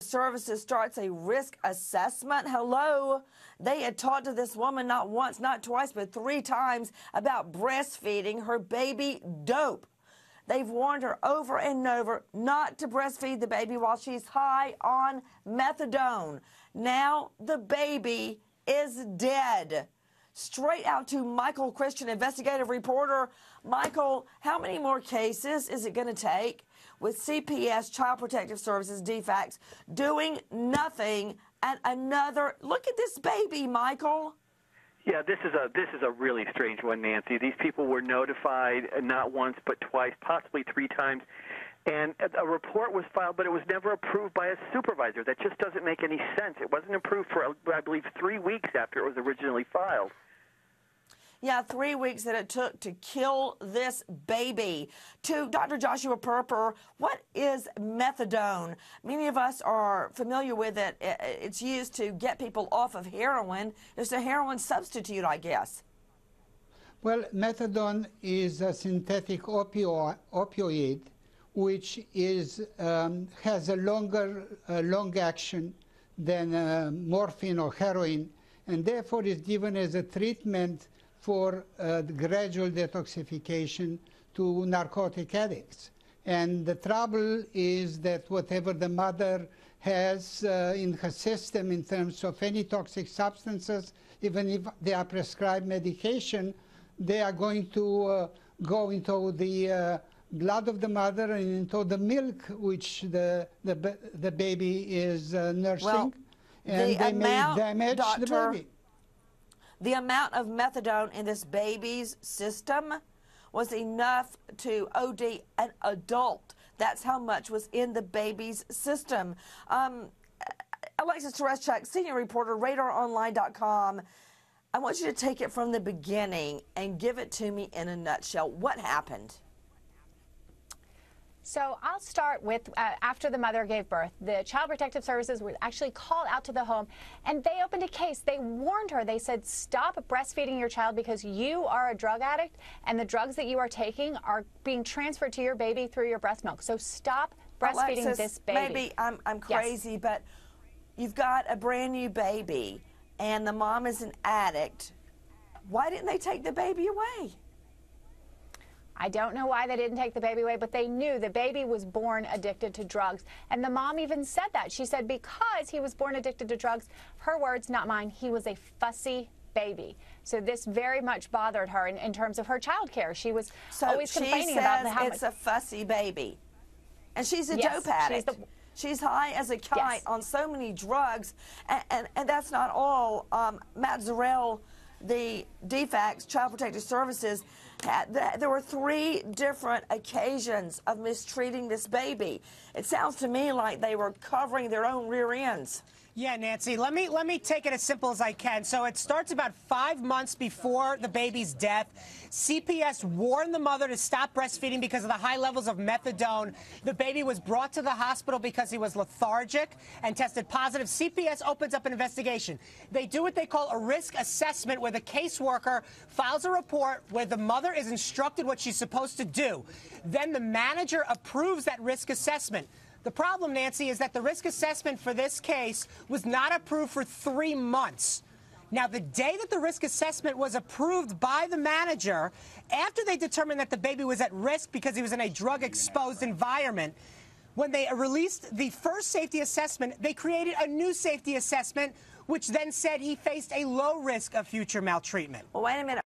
Services starts a risk assessment. Hello. They had talked to this woman not once, not twice, but 3 times about breastfeeding her baby dope. They've warned her over and over not to breastfeed the baby while she's high on methadone. Now the baby is dead. Straight out to Michael Christian, investigative reporter. Michael, how many more cases is it going to take with CPS, Child Protective Services, DFACS, doing nothing and another? Look at this baby, Michael. Yeah, this is a really strange one, Nancy. These people were notified not once but twice, possibly 3 times. And a report was filed, but it was never approved by a supervisor. That just doesn't make any sense. It wasn't approved for, I believe, 3 weeks after it was originally filed. Yeah, 3 weeks that it took to kill this baby. To Dr. Joshua Perper, what is methadone? Many of us are familiar with it. It's used to get people off of heroin. It's a heroin substitute, I guess. Well, methadone is a synthetic opioid which is has a long action than morphine or heroin, and therefore is given as a treatment for the gradual detoxification to narcotic addicts. And the trouble is that whatever the mother has in her system in terms of any toxic substances, even if they are prescribed medication, they are going to go into the blood of the mother and into the milk which the baby is nursing, well, and they may damage the baby. The amount of methadone in this baby's system was enough to OD an adult. That's how much was in the baby's system. Alexis Tereszczuk, senior reporter, RadarOnline.com. I want you to take it from the beginning and give it to me in a nutshell. What happened? So I'll start with after the mother gave birth, the Child Protective Services were actually called out to the home, and they opened a case. They warned her. They said, stop breastfeeding your child because you are a drug addict, and the drugs that you are taking are being transferred to your baby through your breast milk. So stop breastfeeding Alexis, this baby. Maybe I'm crazy, yes, but you've got a brand new baby, and the mom is an addict. Why didn't they take the baby away? I don't know why they didn't take the baby away, but they knew the baby was born addicted to drugs. And the mom even said that. She said because he was born addicted to drugs, her words, not mine, he was a fussy baby. So this very much bothered her in terms of her child care. She was always complaining about how it's a fussy baby. And she's a yes, dope addict. She's high as a kite, yes, on so many drugs. And that's not all. Matt Zarrell, the DFACS, Child Protective Services, there were 3 different occasions of mistreating this baby. It sounds to me like they were covering their own rear ends. Yeah, Nancy, let me take it as simple as I can. So it starts about 5 months before the baby's death. CPS warned the mother to stop breastfeeding because of the high levels of methadone. The baby was brought to the hospital because he was lethargic and tested positive. CPS opens up an investigation. They do what they call a risk assessment, where the caseworker files a report where the mother is instructed what she's supposed to do. Then the manager approves that risk assessment. The problem, Nancy, is that the risk assessment for this case was not approved for 3 months. Now, the day that the risk assessment was approved by the manager, after they determined that the baby was at risk because he was in a drug-exposed environment, when they released the first safety assessment, they created a new safety assessment, which then said he faced a low risk of future maltreatment. Well, wait a minute.